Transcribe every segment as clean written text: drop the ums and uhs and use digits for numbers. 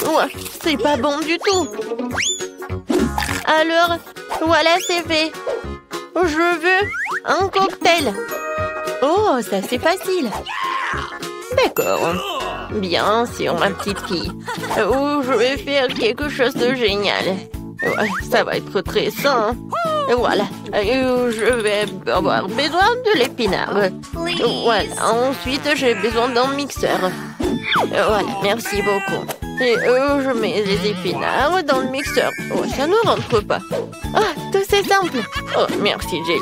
Ouais, c'est pas bon du tout. Alors, voilà, c'est fait. Je veux un cocktail. Oh, ça c'est facile. D'accord. Bien sûr, ma petite fille. Oh, je vais faire quelque chose de génial. Ouais, ça va être très sain. Voilà. Je vais avoir besoin de l'épinard. Voilà. Ensuite, j'ai besoin d'un mixeur. Voilà, merci beaucoup. Et je mets les épinards dans le mixeur. Oh, ça ne rentre pas. Ah, tout c'est simple. Oh, merci, Jill.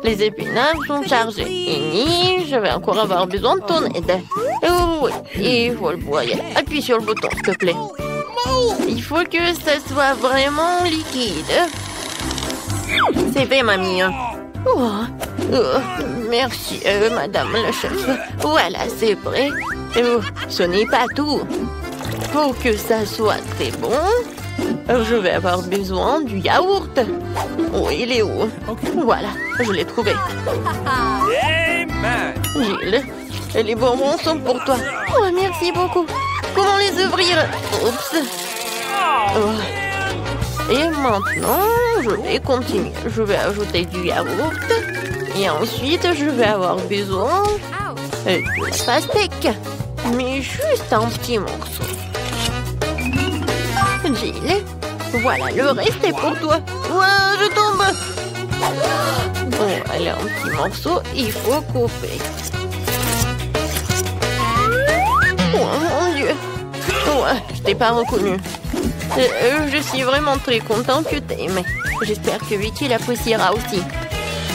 Les épinards sont chargés. Et je vais encore avoir besoin de ton aide. Oh, oui, il faut le broyer. Appuie sur le bouton, s'il te plaît. Il faut que ça soit vraiment liquide. C'est fait, mamie. Oh, merci, madame la chef. Voilà, c'est prêt. Ce n'est pas tout. Pour que ça soit très bon, je vais avoir besoin du yaourt. Oh, il est où? Voilà, je l'ai trouvé. Gilles, les bonbons sont pour toi. Oh, merci beaucoup. Comment les ouvrir? Oups. Oh. Et maintenant, je vais continuer. Je vais ajouter du yaourt. Et ensuite, je vais avoir besoin de pastèque. Mais juste un petit morceau. Jill, voilà, le reste est pour toi. Ouah, je tombe. Bon, allez, un petit morceau, il faut couper. Oh mon Dieu. Ouais, je t'ai pas reconnu. Je suis vraiment très contente que t'aimes. J'espère que Vicky l'appréciera aussi.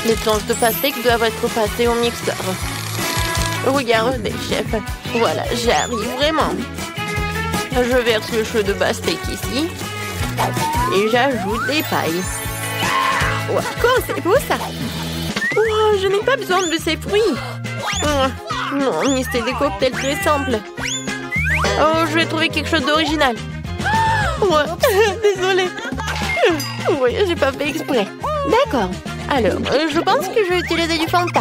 Les planches de pastèque doivent être passées au mixeur. Regardez, chef. Voilà, j'arrive vraiment. Je verse le jus de pastèque ici. Et j'ajoute des pailles. Wow, c'est beau ça. Wow, je n'ai pas besoin de ces fruits. Oh, non, mais c'est des cocktails très simples. Oh, je vais trouver quelque chose d'original. Ouais, désolée. Oui, j'ai pas fait exprès. D'accord. Alors, je pense que je vais utiliser du Fanta.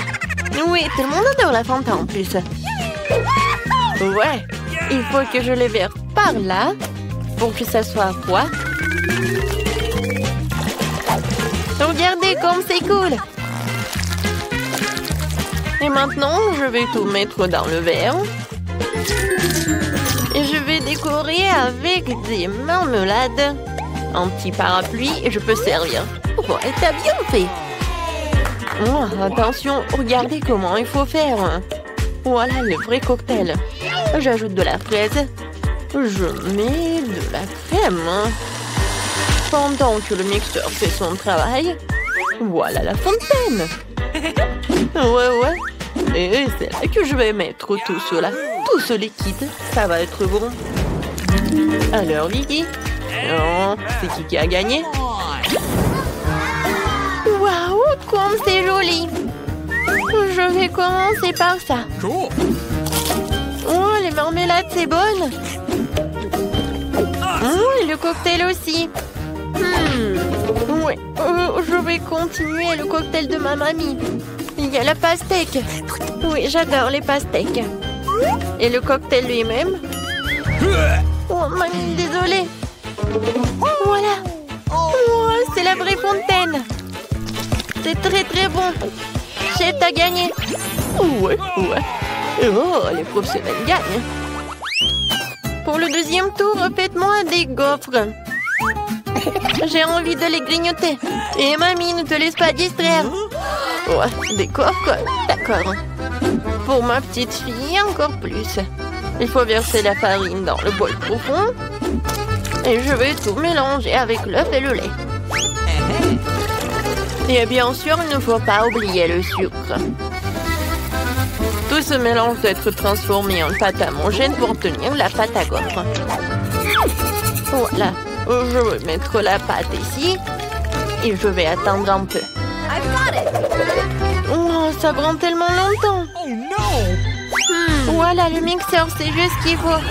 Oui, tout le monde adore la Fanta en plus. Ouais, il faut que je les verse par là pour que ça soit froid. Regardez comme c'est cool. Et maintenant, je vais tout mettre dans le verre. Et je vais décorer avec des marmelades. Un petit parapluie et je peux servir. Oh, t'as bien fait. Oh, attention, regardez comment il faut faire. Voilà le vrai cocktail. J'ajoute de la fraise. Je mets de la crème. Pendant que le mixeur fait son travail, voilà la fontaine. Ouais. Et c'est là que je vais mettre tout cela. Tout ce liquide, ça va être bon. Alors, Vicky? Non, c'est qui a gagné? Waouh, comme c'est joli! Je vais commencer par ça. Oh, les marmelades, c'est bonne! Oh, et le cocktail aussi. Oui, je vais continuer le cocktail de ma mamie. Il y a la pastèque. Oui, j'adore les pastèques. Et le cocktail lui-même. Oh, mamie, désolée. Voilà. Oh, c'est la vraie fontaine. C'est très très bon. Chef, t'as gagné. Ouais. Oh, les professionnels gagnent. Pour le deuxième tour, faites-moi des gaufres. J'ai envie de les grignoter. Et mamie, ne te laisse pas distraire. Ouais, des gaufres, d'accord. Pour ma petite fille, encore plus. Il faut verser la farine dans le bol profond. Et je vais tout mélanger avec l'œuf et le lait. Et bien sûr, il ne faut pas oublier le sucre. Tout ce mélange doit être transformé en pâte homogène pour obtenir la pâte à gaufres. Voilà. Je vais mettre la pâte ici. Et je vais attendre un peu. Oh, ça prend tellement longtemps. Voilà, le mixeur, c'est juste ce qu'il faut.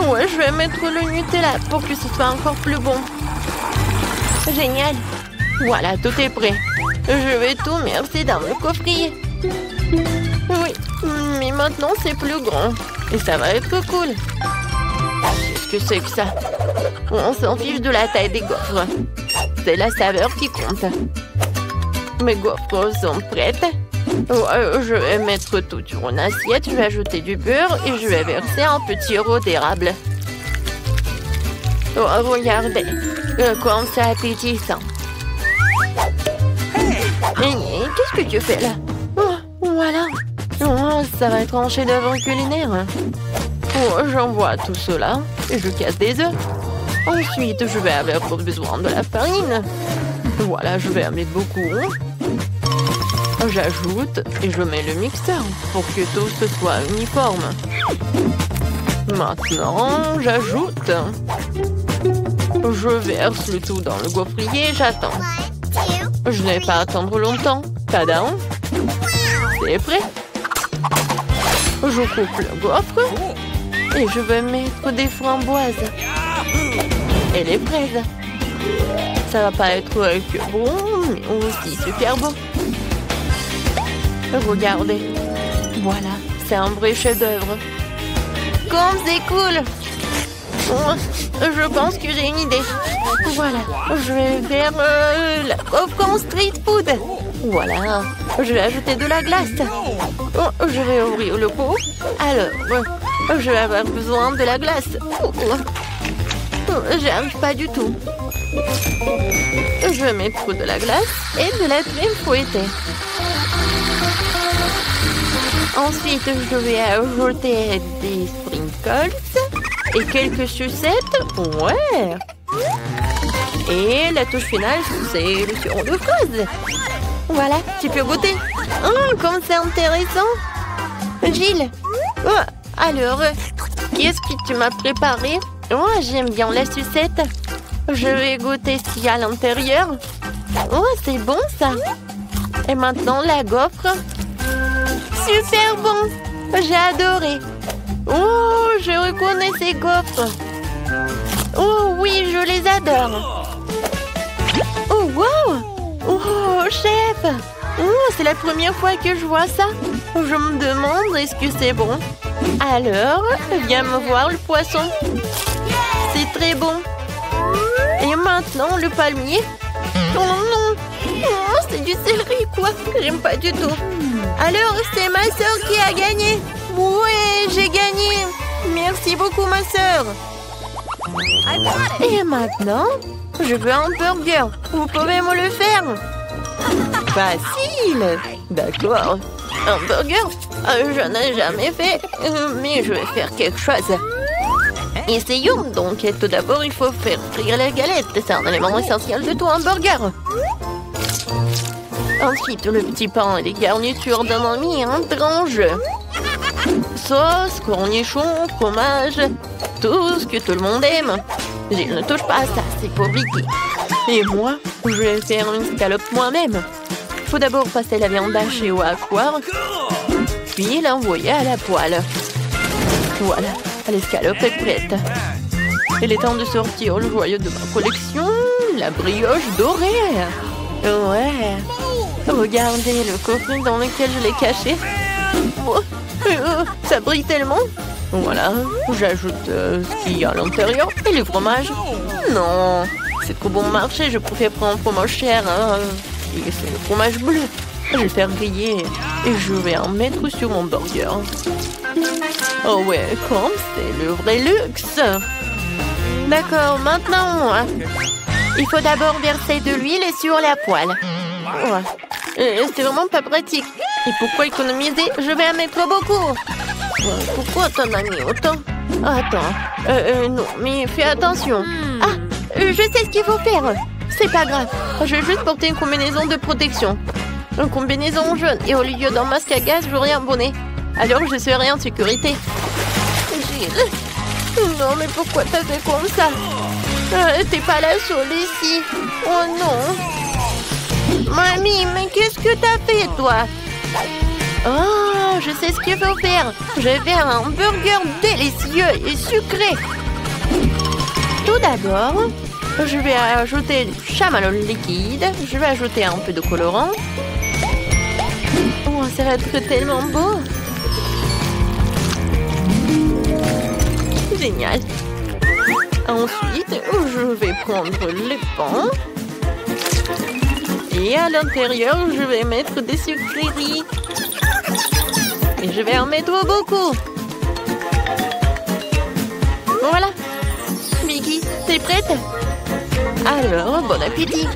Ouais, je vais mettre le Nutella pour que ce soit encore plus bon. Génial. Voilà, tout est prêt. Je vais tout verser dans le coffrier. Oui, mais maintenant c'est plus grand. Et ça va être cool. Qu'est-ce que c'est que ça? On s'en fiche de la taille des gaufres. C'est la saveur qui compte. Mes gaufres sont prêtes. Je vais mettre tout sur une assiette. Je vais ajouter du beurre et je vais verser un petit sirop d'érable. Oh, regardez, comme c'est appétissant. Qu'est-ce que tu fais là? Oh, voilà. Oh, ça va être un chef-d'œuvre culinaire. Oh, j'envoie tout cela et je casse des œufs. Ensuite, je vais avoir besoin de la farine. Voilà, je vais en mettre beaucoup. J'ajoute et je mets le mixeur pour que tout ce soit uniforme. Maintenant, j'ajoute. Je verse le tout dans le gaufrier et j'attends. Je n'ai pas à attendre longtemps. Tadam! C'est prêt. Je coupe le gaufre et je vais mettre des framboises et les fraises. Ça va pas être que bon, mais aussi super bon. Regardez. Voilà, c'est un vrai chef-d'œuvre. Comme c'est cool! Je pense que j'ai une idée. Voilà, je vais faire la gaufre en street food. Voilà, je vais ajouter de la glace. Je vais ouvrir le pot. Alors, je vais avoir besoin de la glace. J'y arrive pas du tout. Je vais mettre de la glace et de la crème fouettée. Ensuite, je vais ajouter des sprinkles et quelques sucettes. Ouais. Et la touche finale, c'est le sirop de fraise. Voilà, tu peux goûter. Oh, comme c'est intéressant. Gilles. Oh, alors, qu'est-ce que tu m'as préparé? Oh, j'aime bien la sucette. Je vais goûter ce qu'il y a à l'intérieur. Oh, c'est bon ça. Et maintenant, la gaufre. Super bon. J'ai adoré. Oh, je reconnais ces gaufres. Oh oui, je les adore. Oh, wow. Oh, chef. Oh, c'est la première fois que je vois ça. Je me demande, est-ce que c'est bon? Alors, viens me voir le poisson. C'est très bon. Et maintenant, le palmier. Oh non. Oh, c'est du céleri, quoi. J'aime pas du tout. Alors, c'est ma sœur qui a gagné. Ouais, j'ai gagné. Merci beaucoup, ma sœur. Et maintenant, je veux un burger. Vous pouvez me le faire? Facile. D'accord. Un burger? Je n'ai jamais fait, mais je vais faire quelque chose. Essayons donc. Tout d'abord, il faut faire frire la galette. C'est un élément essentiel de tout hamburger. Ensuite, le petit pain et les garnitures d'un ami, un grand jeu. Sauce, cornichons, fromage, tout ce que tout le monde aime. Je ne touche pas à ça, c'est pour Vicky. Et moi, je vais faire une scalope moi-même. Il faut d'abord passer la viande hachée au hachoir, puis l'envoyer à la poêle. Voilà, l'escalope est prête. Il est temps de sortir le joyau de ma collection, la brioche dorée. Ouais. Regardez le coffret dans lequel je l'ai caché. Oh, ça brille tellement. Voilà, j'ajoute ce qu'il y a à l'intérieur et le fromage. Non, c'est trop bon marché, je préfère prendre un fromage cher. Et c'est le fromage bleu. Je vais le faire griller et je vais en mettre sur mon burger. Oh ouais, comme c'est le vrai luxe. D'accord, maintenant, il faut d'abord verser de l'huile sur la poêle. Ouais. C'est vraiment pas pratique. Et pourquoi économiser? Je vais en mettre beaucoup. Pourquoi t'en as mis autant? Attends. Non, mais fais attention. Ah, je sais ce qu'il faut faire. C'est pas grave. Je vais juste porter une combinaison de protection. Une combinaison jaune. Et au lieu d'un masque à gaz, j'aurai un bonnet. Alors je serai en sécurité. Gilles. Non, mais pourquoi t'as fait comme ça? T'es pas la seule ici. Oh non. Mamie, mais qu'est-ce que t'as fait, toi? Oh, je sais ce qu'il faut faire. Je vais faire un burger délicieux et sucré. Tout d'abord, je vais ajouter du chamallow liquide. Je vais ajouter un peu de colorant. Oh, ça va être tellement beau. génial. Ensuite, je vais prendre les pains. Et à l'intérieur, je vais mettre des sucreries. Et je vais en mettre beaucoup. Voilà. Mickey, t'es prête? Alors, bon appétit.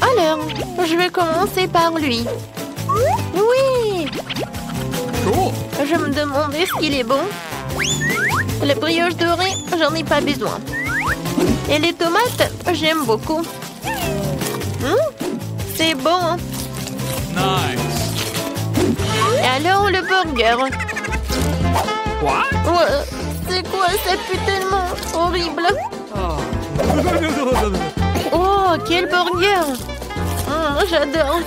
Alors, je vais commencer par lui. Oui. Je me demandais ce qu'il est bon. La brioche dorée, j'en ai pas besoin. Et les tomates, j'aime beaucoup. C'est bon. Nice. Et alors le burger. What? Ouais, c'est quoi? Ça pue tellement horrible. Oh, quel burger. J'adore.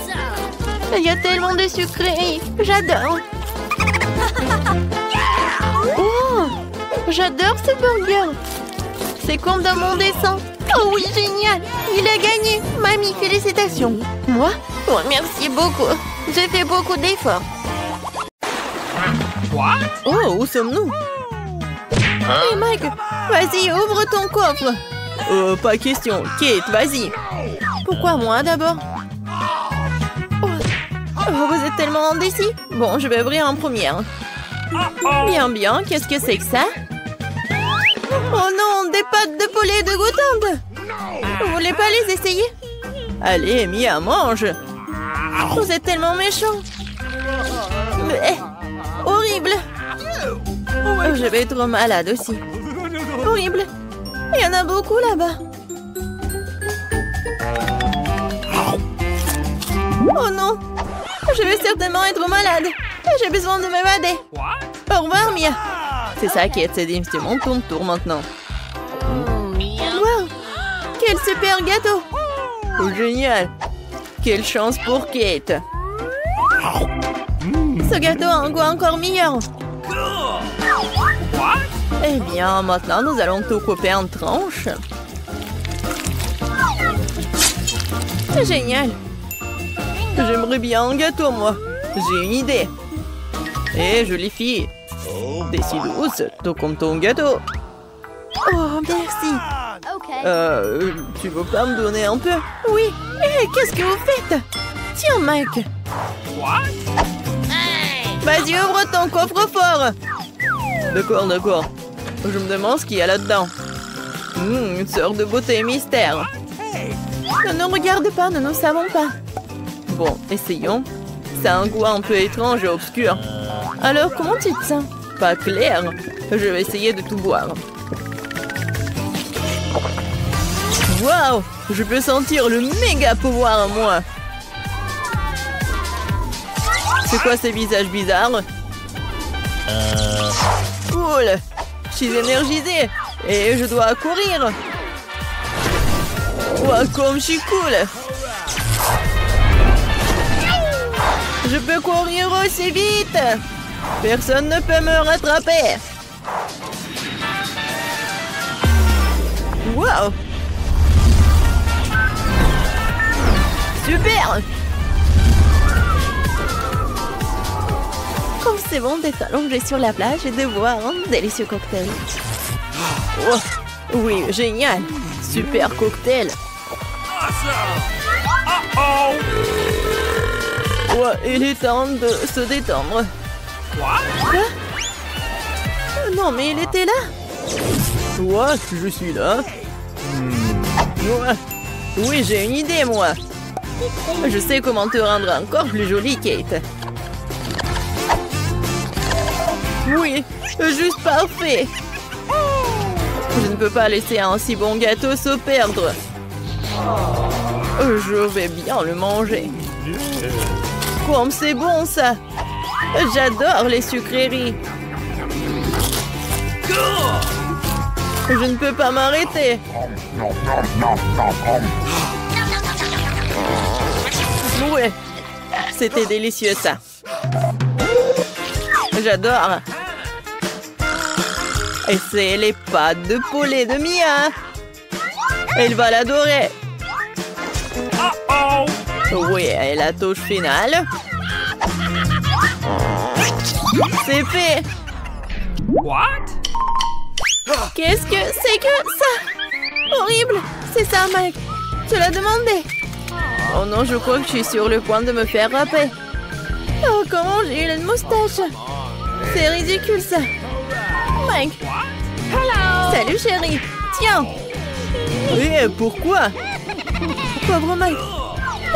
Il y a tellement de sucreries. J'adore. Oh, j'adore ce burger. C'est comme dans mon dessin. Oh oui, génial. Il a gagné. Mamie, félicitations. Moi? Oh, merci beaucoup. J'ai fait beaucoup d'efforts. What? Oh, où sommes-nous? Hey Mike, vas-y, ouvre ton coffre. Pas question. Kate, vas-y. Pourquoi moi d'abord? Oh, vous êtes tellement indécis. Bon, je vais ouvrir en première. Bien, bien. Qu'est-ce que c'est que ça? Oh non, des pâtes de poulet dégoûtantes. Vous voulez pas les essayer? Allez, Mia, mange. Vous êtes tellement méchants. Mais, horrible. Oh, je vais être malade aussi. Horrible. Il y en a beaucoup là-bas. Oh non. Je vais certainement être malade. J'ai besoin de m'évader. Au revoir, Mia. C'est ça, Kate, c'est mon tour maintenant. Wow. Quel super gâteau. Oh, génial. Quelle chance pour Kate. Ce gâteau a un goût encore meilleur. Eh bien, maintenant, nous allons tout couper en tranches. C'est génial. J'aimerais bien un gâteau, moi. J'ai une idée. Eh, jolie fille. T'es si douce, tout comme ton gâteau. Oh, merci. Tu veux pas me donner un peu? Oui. Eh, qu'est-ce que vous faites? Tiens, Mike. Vas-y, ouvre ton coffre-fort. D'accord, d'accord. Je me demande ce qu'il y a là-dedans. Une sorte de beauté mystère. Ne nous regarde pas, nous ne savons pas. Bon, essayons. Ça a un goût un peu étrange et obscur. Alors, comment tu te sens? Pas clair. Je vais essayer de tout boire. Waouh! Je peux sentir le méga pouvoir en moi. C'est quoi ces visages bizarres? Cool! Je suis énergisée et je dois courir. Wow, comme je suis cool! Je peux courir aussi vite! Personne ne peut me rattraper! Wow! Super! Oh, c'est bon d'être allongé sur la plage et de boire un délicieux cocktail. Oh, oui, génial! Super cocktail! Ouais, il est temps de se détendre. Quoi? Non, mais il était là. Ouais, je suis là. Ouais. Oui, j'ai une idée, moi. Je sais comment te rendre encore plus jolie, Kate. Oui, juste parfait. Je ne peux pas laisser un si bon gâteau se perdre. Je vais bien le manger. Comme c'est bon, ça. J'adore les sucreries. Je ne peux pas m'arrêter. Ouais, c'était délicieux, ça. J'adore. Et c'est les pâtes de poulet de Mia. Elle va l'adorer. Oui, et la touche finale. C'est fait. What? Qu'est-ce que c'est que ça? Horrible! C'est ça, Mike. Tu l'as demandé. Oh non, je crois que je suis sur le point de me faire râper. Oh, comment j'ai eu une moustache? C'est ridicule, ça. Mike. Salut, chérie. Tiens. Oui, pourquoi? Pauvre Mike.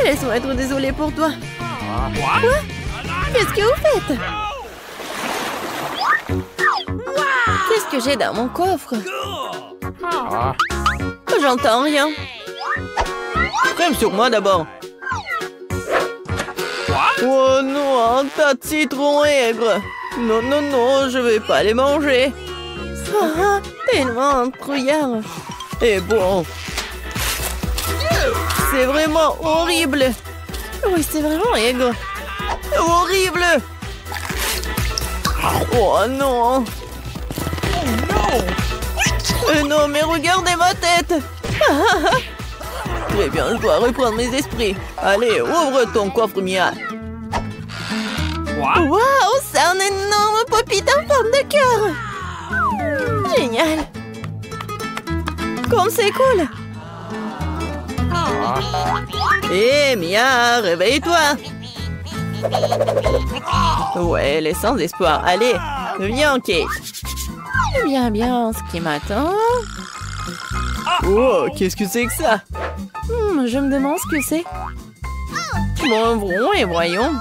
Laisse-moi être désolée pour toi. Quoi? Qu'est-ce que vous faites? Qu'est-ce que j'ai dans mon coffre? J'entends rien. Crème sur moi d'abord. Oh non, un tas de citrons aigres. Non, non, non, je vais pas les manger. Ah, tellement un trouillard. Et bon. C'est vraiment horrible. Oui, c'est vraiment aigre. Horrible. Oh non. Non, mais regardez ma tête. Très bien, je dois reprendre mes esprits. Allez, ouvre ton coffre, Mia. Waouh, c'est un énorme pop-it en forme de cœur. Génial. Comme c'est cool. Hé, Mia, réveille-toi. Ouais, elle est sans espoir. Allez, viens, Kate. Bien, bien, ce qui m'attend. Oh, qu'est-ce que c'est que ça? Je me demande ce que c'est. Bon, ouvrons et voyons.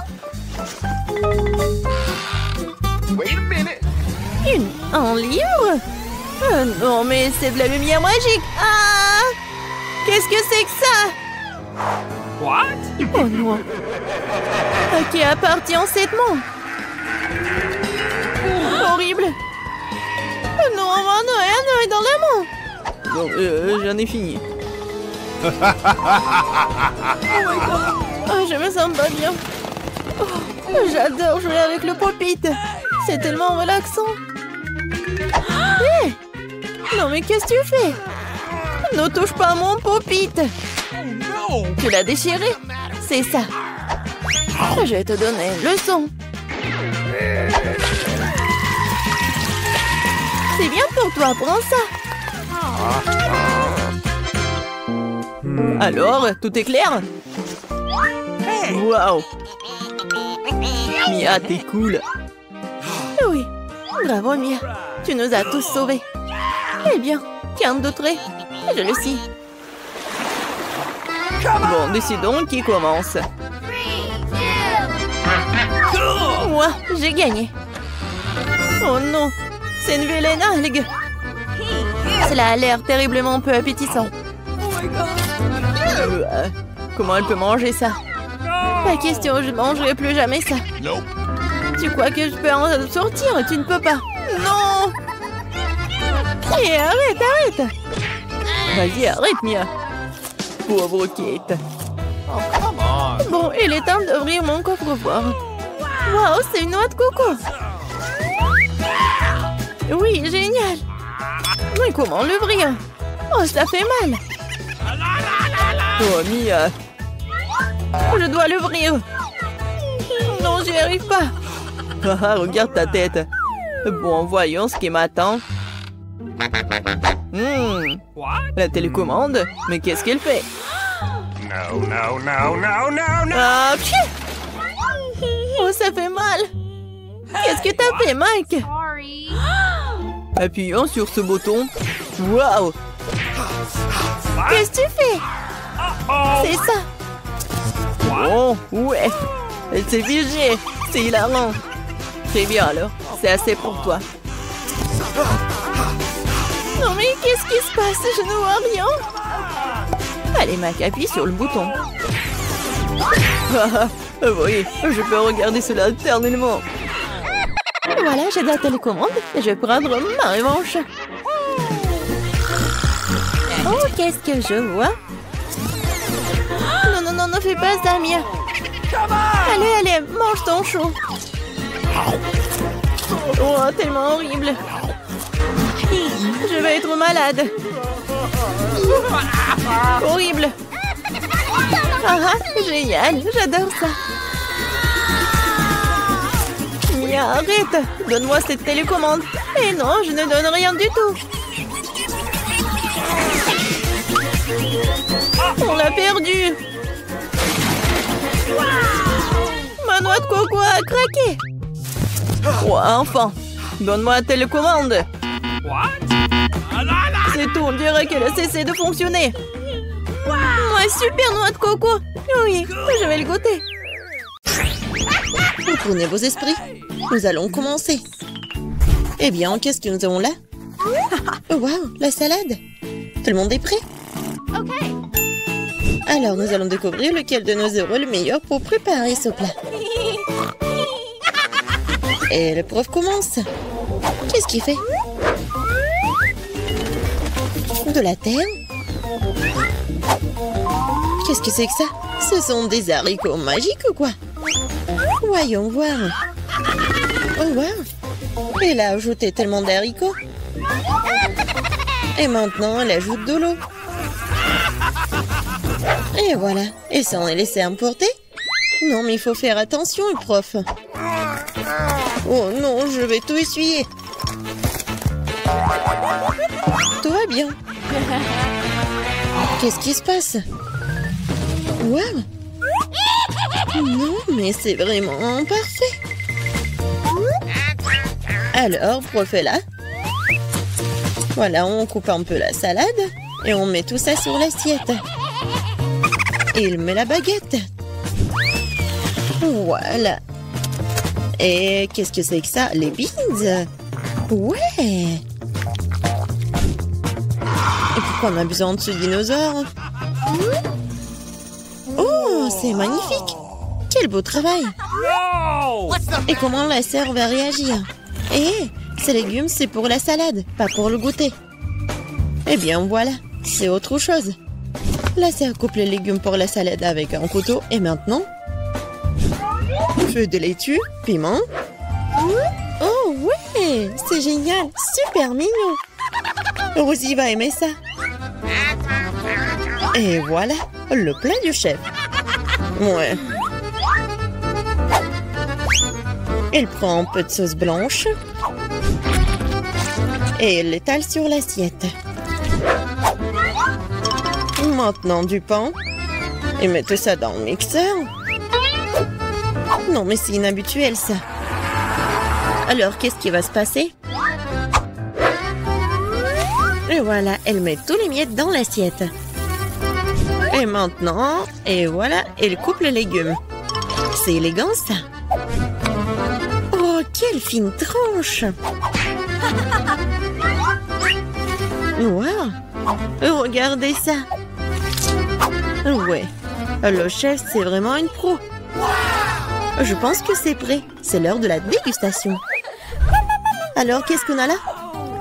Un livre? Non, mais c'est de la lumière magique. Ah! Qu'est-ce que c'est que ça? What? Oh non. À qui appartient cette montre? Horrible. Non, un œil dans la main. Bon, j'en ai fini. Oh my God. Oh, je me sens pas bien. Oh, j'adore jouer avec le pop-it. C'est tellement relaxant. Hey! Non, mais qu'est-ce que tu fais? Ne touche pas mon pop-it. Tu l'as déchiré? C'est ça. Je vais te donner une leçon. C'est bien pour toi, prends ça. Alors, tout est clair? Waouh! Mia, t'es cool. Oui, bravo Mia. Tu nous as tous sauvés. Eh bien, qu'un d'autre est. Je le sais. Bon, décidons qui commence. Moi, j'ai gagné. Oh non, c'est une vilaine algue. Cela a l'air terriblement peu appétissant. Comment elle peut manger ça? Pas question, je ne mangerai plus jamais ça. Tu crois que je peux en sortir? Tu ne peux pas. Non! Et arrête! Vas-y, arrête, Mia. Pauvre Kate. Bon, il est temps d'ouvrir mon coffre-fort. Waouh, c'est une noix de coco. Oui, génial. Mais comment l'ouvrir? Oh, ça fait mal. Oh, Mia. Je dois l'ouvrir. Non, j'y arrive pas. Ah, regarde ta tête. Bon, voyons ce qui m'attend. La télécommande? Mais qu'est-ce qu'elle fait? No. Ah, oh, ça fait mal. Qu'est-ce que t'as fait, Mike? Appuyons sur ce bouton. Waouh! Qu'est-ce que tu fais? C'est ça. Oh, ouais. Elle s'est figée. C'est hilarant. Très bien alors. C'est assez pour toi. Non mais qu'est-ce qui se passe? Je ne vois rien. Allez, Mac, appuie sur le bouton. Oui, je peux regarder cela éternellement. Voilà, j'ai la télécommande et je vais prendre ma revanche. Oh, qu'est-ce que je vois? Non, ne fais pas ça, Mia. Allez, mange ton chou. Oh, tellement horrible. Je vais être malade. Horrible. Ah, génial, j'adore ça. Mia, arrête. Donne-moi cette télécommande. Et non, je ne donne rien du tout. On l'a perdu. Ma noix de coco a craqué. Oh, enfin. Donne-moi la télécommande. C'est tout, on dirait qu'elle a cessé de fonctionner. Ouais, super noix de coco. Oui, je vais le goûter. Retournez vos esprits. Nous allons commencer. Eh bien, qu'est-ce que nous avons là? Oh, wow, la salade. Tout le monde est prêt? Alors, nous allons découvrir lequel de nos euros est le meilleur pour préparer ce plat. Et le prof commence. Qu'est-ce qu'il fait? De la terre? Qu'est-ce que c'est que ça? Ce sont des haricots magiques ou quoi? Voyons voir. Oh, wow. Elle a ajouté tellement d'haricots. Et maintenant, elle ajoute de l'eau. Et voilà. Et ça, on est laissé emporter? Non, mais il faut faire attention, prof. Oh non, je vais tout essuyer. Tout va bien. Qu'est-ce qui se passe? Waouh! Non, mais c'est vraiment parfait. Alors, prof est là. Voilà, on coupe un peu la salade et on met tout ça sur l'assiette. Il met la baguette. Voilà. Et qu'est-ce que c'est que ça? Les beans? Ouais. Et pourquoi on a besoin de ce dinosaure? Oh, c'est magnifique. Quel beau travail. Et comment la sœur va réagir? Eh, ces légumes, c'est pour la salade, pas pour le goûter. Eh bien, voilà, c'est autre chose. La sœur coupe les légumes pour la salade avec un couteau. Et maintenant, feu de laitue, piment. Oh, ouais, c'est génial, super mignon. Rosie va aimer ça. Et voilà, le plat du chef. Ouais. Elle prend un peu de sauce blanche et elle l'étale sur l'assiette. Maintenant du pain et mettez ça dans le mixeur. Non, mais c'est inhabituel ça. Alors, qu'est-ce qui va se passer? Et voilà, elle met tous les miettes dans l'assiette. Et maintenant, et voilà, elle coupe les légumes. C'est élégant ça. Oh, quelle fine tranche! Wow! Regardez ça! Ouais, le chef, c'est vraiment une pro. Je pense que c'est prêt. C'est l'heure de la dégustation. Alors, qu'est-ce qu'on a là?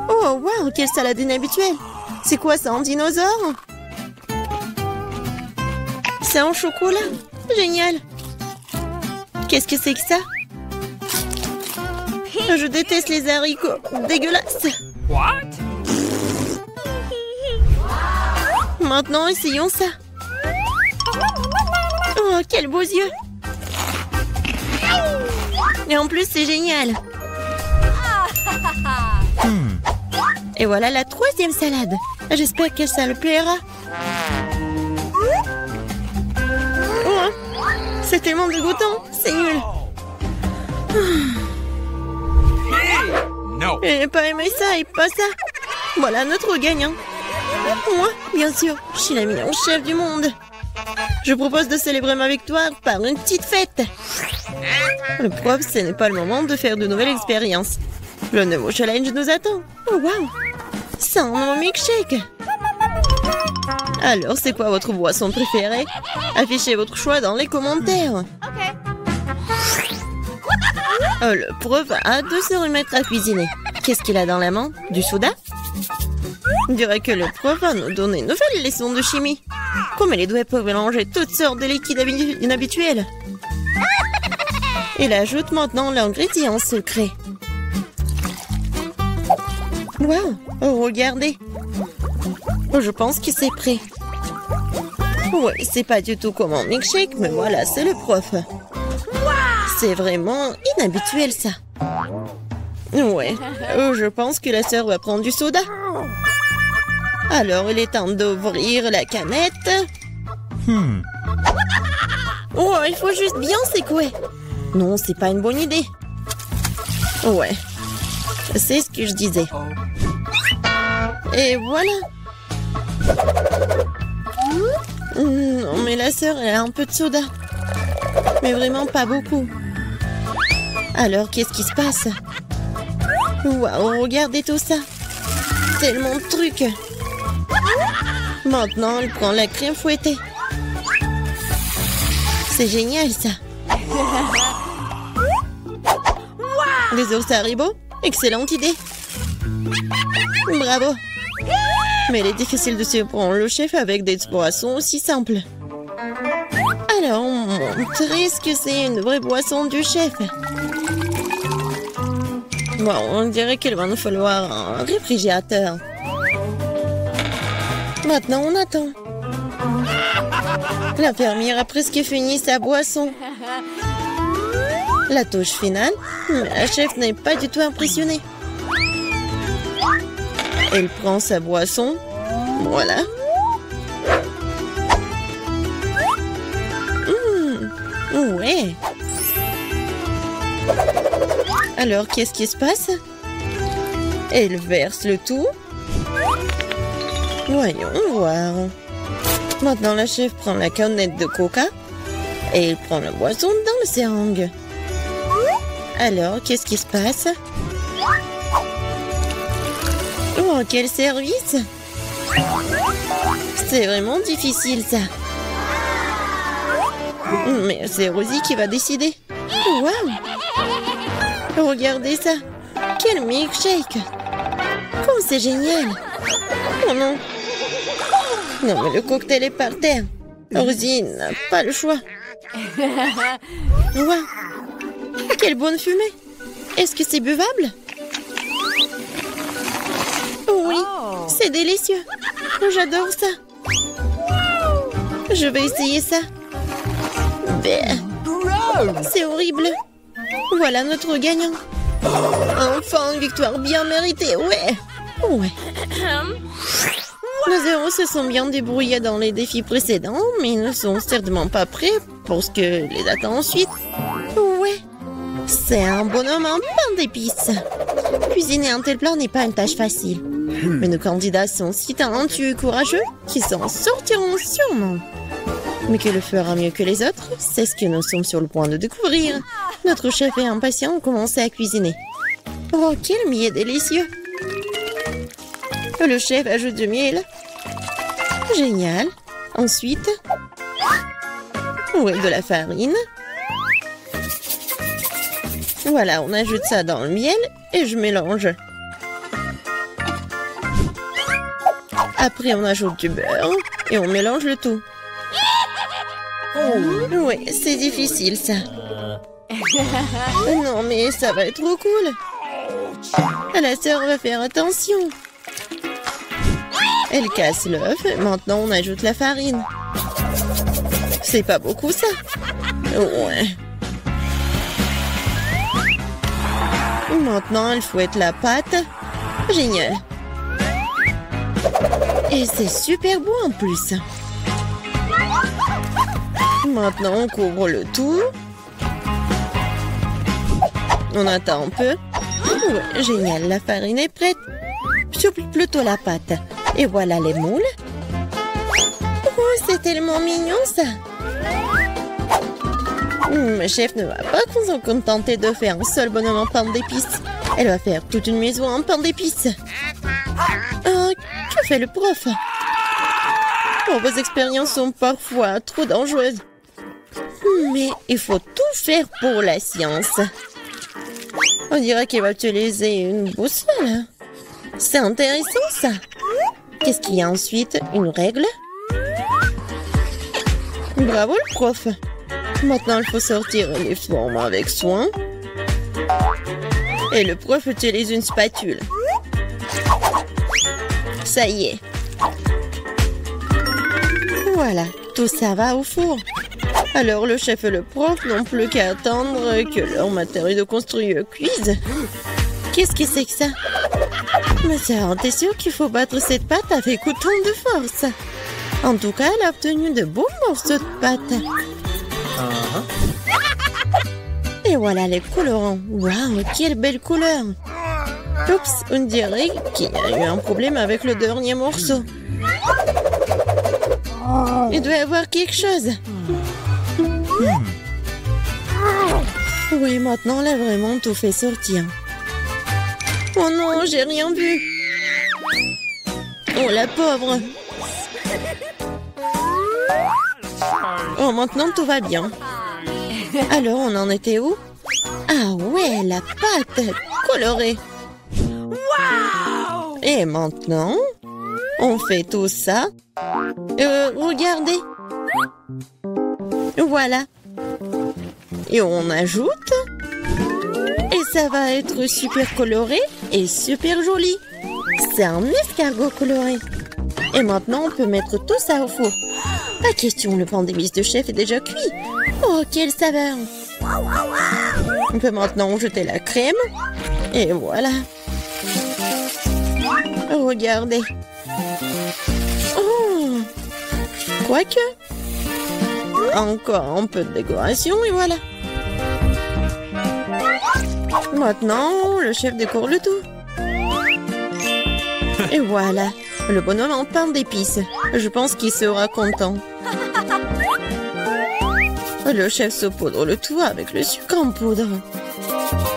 Oh, wow, quelle salade inhabituelle! C'est quoi ça, un dinosaure? C'est en chocolat. Génial! Qu'est-ce que c'est que ça? Je déteste les haricots. Dégueulasse. What? Maintenant, essayons ça. Oh, quels beaux yeux. Et en plus, c'est génial. Et voilà la troisième salade. J'espère que ça le plaira. Oh, c'est tellement dégoûtant. C'est nul. No. J'ai pas aimé ça et pas ça. Voilà notre gagnant. Moi, bien sûr, je suis la meilleure chef du monde. Je propose de célébrer ma victoire par une petite fête. Le prof, ce n'est pas le moment de faire de nouvelles expériences. Le nouveau challenge nous attend. Oh, wow! C'est un nouveau milkshake. Alors, c'est quoi votre boisson préférée? Affichez votre choix dans les commentaires. Le prof a hâte de se remettre à cuisiner. Qu'est-ce qu'il a dans la main? Du soda? On dirait que le prof va nous donner une nouvelle leçon de chimie. Comme les doigts peuvent mélanger toutes sortes de liquides inhabituels. Il ajoute maintenant l'ingrédient secret. Waouh! Regardez! Je pense que c'est prêt. Ouais, c'est pas du tout comme un milkshake, mais voilà, c'est le prof. C'est vraiment inhabituel, ça. Ouais, je pense que la sœur va prendre du soda. Alors, il est temps d'ouvrir la canette. Oh, il faut juste bien secouer. Non, c'est pas une bonne idée. Ouais, c'est ce que je disais. Et voilà. Non, mais la sœur, elle a un peu de soda. Mais vraiment pas beaucoup. Alors, qu'est-ce qui se passe? Waouh, regardez tout ça. Tellement de trucs. Maintenant, elle prend la crème fouettée. C'est génial, ça. Des ours Haribo? Excellente idée. Bravo. Mais il est difficile de surprendre le chef avec des boissons aussi simples. Alors, on montrerait ce que c'est une vraie boisson du chef. Bon, on dirait qu'il va nous falloir un réfrigérateur. Maintenant, on attend. L'infirmière a presque fini sa boisson. La touche finale, mais la chef n'est pas du tout impressionnée. Elle prend sa boisson. Voilà. Ouais. Alors, qu'est-ce qui se passe? Elle verse le tout. Voyons voir. Maintenant, la chef prend la canette de coca et elle prend la boisson dans le seringue. Alors, qu'est-ce qui se passe? Oh, quel service! C'est vraiment difficile, ça. Mais c'est Rosie qui va décider. Waouh! Regardez ça! Quel milkshake! Oh, c'est génial! Oh non! Non, mais le cocktail est par terre. Rosie n'a pas le choix. Waouh! Quelle bonne fumée! Est-ce que c'est buvable? Oui, c'est délicieux. J'adore ça. Je vais essayer ça. C'est horrible. Voilà notre gagnant. Enfin, une victoire bien méritée, ouais. Ouais. Nos héros se sont bien débrouillés dans les défis précédents, mais ils ne sont certainement pas prêts pour ce que les attend ensuite. Ouais. C'est un bonhomme en pain d'épices. Cuisiner un tel plat n'est pas une tâche facile. Mais nos candidats sont si talentueux et courageux qu'ils s'en sortiront sûrement. Mais qui le fera mieux que les autres, c'est ce que nous sommes sur le point de découvrir. Notre chef est impatient de commencer à cuisiner. Oh, quel miel délicieux! Le chef ajoute du miel. Génial. Ensuite, de la farine. Voilà, on ajoute ça dans le miel et je mélange. Après, on ajoute du beurre et on mélange le tout. Oui, c'est difficile, ça. Non, mais ça va être trop cool. La sœur va faire attention. Elle casse l'œuf. Maintenant, on ajoute la farine. C'est pas beaucoup, ça. Ouais. Maintenant, elle fouette la pâte. Génial. Et c'est super beau en plus. Maintenant, on couvre le tout. On attend un peu. Ouais, génial, la farine est prête. Souple plutôt la pâte. Et voilà les moules. Oh, c'est tellement mignon, ça. Le chef ne va pas se contenter de faire un seul bonhomme en pain d'épices. Elle va faire toute une maison en pain d'épices. Oh, que fait le prof? Oh, vos expériences sont parfois trop dangereuses. Mais il faut tout faire pour la science. On dirait qu'il va utiliser une boussole. C'est intéressant, ça. Qu'est-ce qu'il y a ensuite? Une règle? Bravo, le prof. Maintenant, il faut sortir les formes avec soin. Et le prof utilise une spatule. Ça y est. Voilà, tout ça va au four. Alors le chef et le prof n'ont plus qu'à attendre que leur matériau de construire cuise. Qu'est-ce que c'est que ça? Mais sœur, t'es sûre qu'il faut battre cette pâte avec autant de force? En tout cas, elle a obtenu de beaux morceaux de pâte. Et voilà les colorants. Waouh, quelle belle couleur! Oups, on dirait qu'il y a eu un problème avec le dernier morceau. Il doit y avoir quelque chose. Oui, maintenant, elle a vraiment tout fait sortir. Oh non, j'ai rien vu. Oh, la pauvre. Oh, maintenant, tout va bien. Alors, on en était où? Ah ouais, la pâte colorée. Wow! Et maintenant, on fait tout ça. Regardez. Voilà. Et on ajoute. Et ça va être super coloré et super joli. C'est un escargot coloré. Et maintenant, on peut mettre tout ça au four. Pas question, le pain d'épices de chef est déjà cuit. Oh, quelle saveur! On peut maintenant jeter la crème. Et voilà. Regardez. Oh! Quoique. Encore un peu de décoration et voilà. Maintenant, le chef décore le tout. Et voilà. Le bonhomme en pain d'épices. Je pense qu'il sera content. Le chef saupoudre le tout avec le sucre en poudre.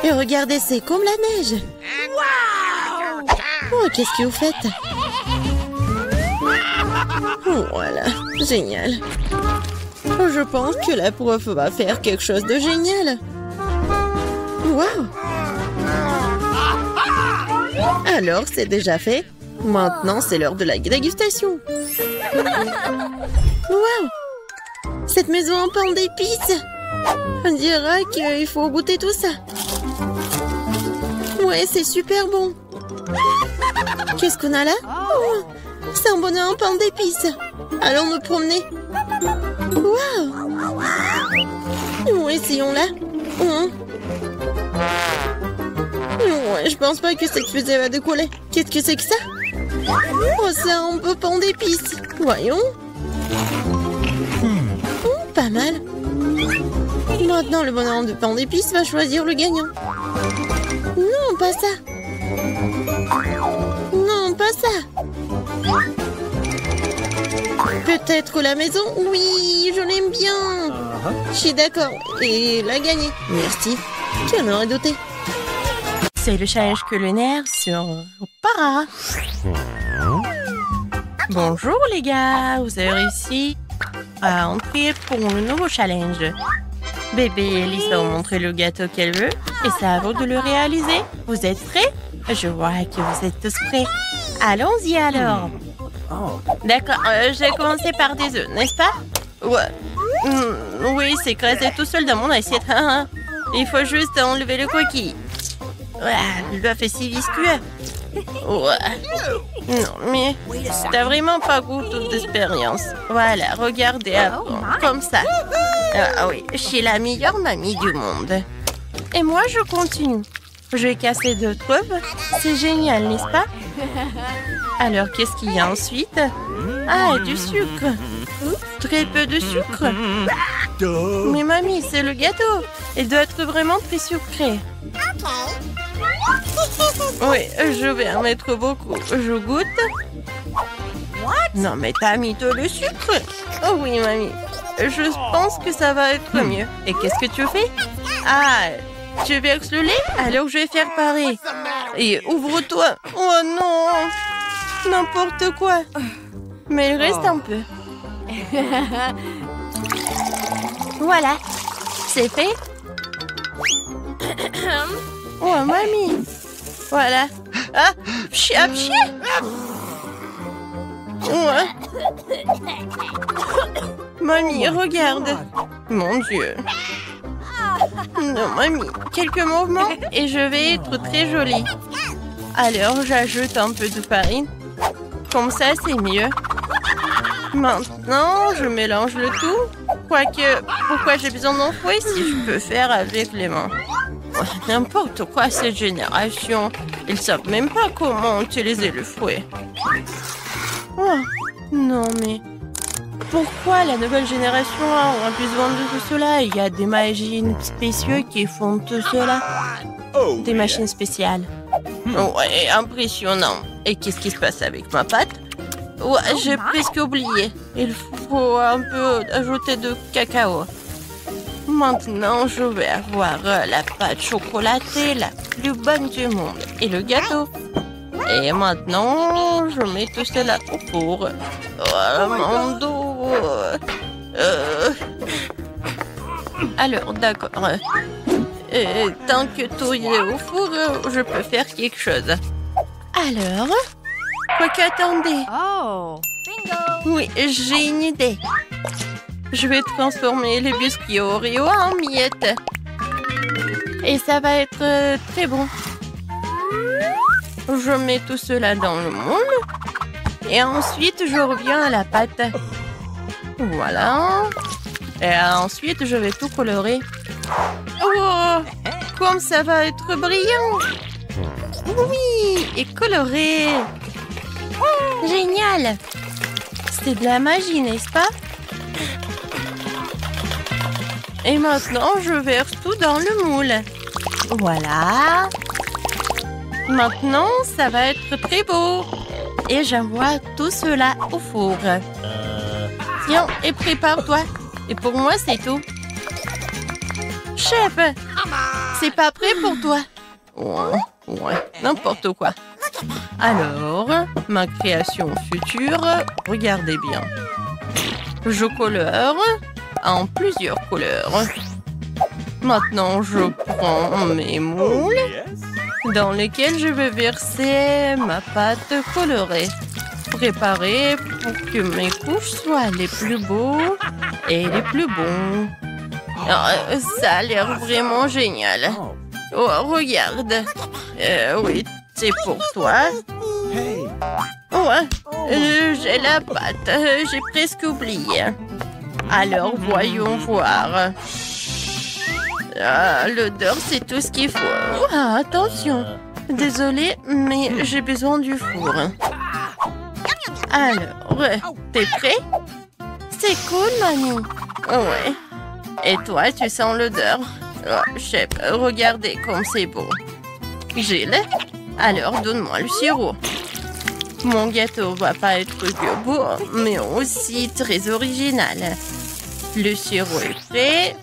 Et regardez, c'est comme la neige. Oh, qu'est-ce que vous faites? Oh, voilà, génial. Je pense que la prof va faire quelque chose de génial. Waouh! Alors, c'est déjà fait. Maintenant, c'est l'heure de la dégustation. Waouh! Cette maison en pain d'épices. On dirait qu'il faut goûter tout ça. Ouais, c'est super bon. Qu'est-ce qu'on a là? Oh, c'est un bonheur en pain d'épices. Allons nous promener. Waouh! Oh, essayons-la. Oh. Ouais, je pense pas que cette fusée va décoller. Qu'est-ce que c'est que ça? Oh, c'est un peu pain d'épices. Voyons. Pas mal. Maintenant, le bonhomme de pain d'épices va choisir le gagnant. Non, pas ça. Non, pas ça. Peut-être la maison? Oui, je l'aime bien. Je suis d'accord. Et il a gagné. Merci. Qui en aurait douté? C'est le challenge culinaire sur Para. Bonjour les gars, vous avez réussi à entrer pour le nouveau challenge. Bébé Elise va vous montrer le gâteau qu'elle veut et c'est à vous de le réaliser. Vous êtes prêts? Je vois que vous êtes tous prêts. Allons-y alors. D'accord, j'ai commencé par des œufs, n'est-ce pas? Ouais. Oui, c'est crasé tout seul dans mon assiette. Il faut juste enlever le coquille. L'œuf est si visqueux. Non, mais t'as vraiment pas goût d'expérience. Voilà, regardez avant, comme ça. Ah oui, je suis la meilleure mamie du monde. Et moi, je continue. Je vais casser d'autres œufs. C'est génial, n'est-ce pas? Alors, qu'est-ce qu'il y a ensuite? Ah, du sucre. Très peu de sucre. Mais mamie, c'est le gâteau. Il doit être vraiment très sucré. Oui, je vais en mettre beaucoup. Je goûte. Non, mais t'as mis tout le sucre. Oh oui, mamie. Je pense que ça va être mieux. Et qu'est-ce que tu fais? Ah, tu verses le lait? Alors je vais faire pareil. Et ouvre-toi. Oh non! N'importe quoi. Mais il reste un peu. Voilà. C'est fait. Oh, mamie. Voilà. Ah, pchi, pchi. Ouais. Mamie, regarde. Mon Dieu. Non, mamie. Quelques mouvements et je vais être très jolie. Alors, j'ajoute un peu de farine. Comme ça, c'est mieux. Maintenant, je mélange le tout. Quoique, pourquoi j'ai besoin d'un fouet si je peux faire avec les mains? N'importe quoi, cette génération. Ils savent même pas comment utiliser le fouet. Oh, non mais... Pourquoi la nouvelle génération aura besoin de tout cela? Il y a des machines spéciaux qui font tout cela. Des machines spéciales. Ouais, impressionnant. Et qu'est-ce qui se passe avec ma pâte? Ouais, j'ai presque oublié. Il faut un peu ajouter de cacao. Maintenant, je vais avoir la pâte chocolatée la plus bonne du monde. Et le gâteau. Et maintenant, je mets tout cela au four. Oh, mon dos. Alors, d'accord. Tant que tout est au four, je peux faire quelque chose. Alors, quoi qu'attendez. Oh, bingo! Oui, j'ai une idée. Je vais transformer les biscuits Oreo en miettes. Et ça va être très bon. Je mets tout cela dans le moule. Et ensuite, je reviens à la pâte. Voilà. Et ensuite, je vais tout colorer. Oh, comme ça va être brillant. Oui, et coloré. Génial. C'est de la magie, n'est-ce pas? Et maintenant, je verse tout dans le moule. Voilà. Maintenant, ça va être très beau. Et j'envoie tout cela au four. Tiens, et prépare-toi. Et pour moi, c'est tout. Chef, c'est pas prêt pour toi. Ouais, n'importe quoi. Alors, ma création future, regardez bien. Je colore en plusieurs couleurs. Maintenant, je prends mes moules dans lesquels je vais verser ma pâte colorée. Préparée pour que mes couches soient les plus beaux et les plus bons. Oh, ça a l'air vraiment génial. Oh, regarde. Oui, c'est pour toi. Ouais, j'ai la pâte. J'ai presque oublié. Alors, voyons voir. L'odeur, c'est tout ce qu'il faut. Oh, attention. Désolée, mais j'ai besoin du four. Alors, t'es prêt? C'est cool, Manu. Ouais. Et toi, tu sens l'odeur? Oh, chef, regardez comme c'est beau. Gilles, alors donne-moi le sirop. Mon gâteau va pas être que beau, mais aussi très original. Le sirop est prêt.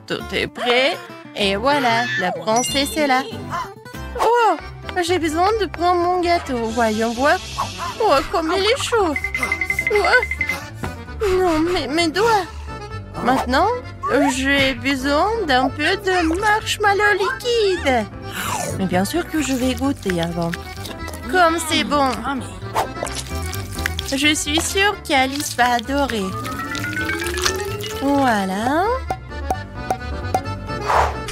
Tout est prêt. Et voilà, la princesse est là. Oh, j'ai besoin de prendre mon gâteau. Voyons voir. Oh, comme il est chaud. Oh. Non, mais mes doigts. Maintenant, j'ai besoin d'un peu de marshmallow liquide. Mais bien sûr que je vais goûter avant. Comme c'est bon. Je suis sûre qu'Alice va adorer. Voilà.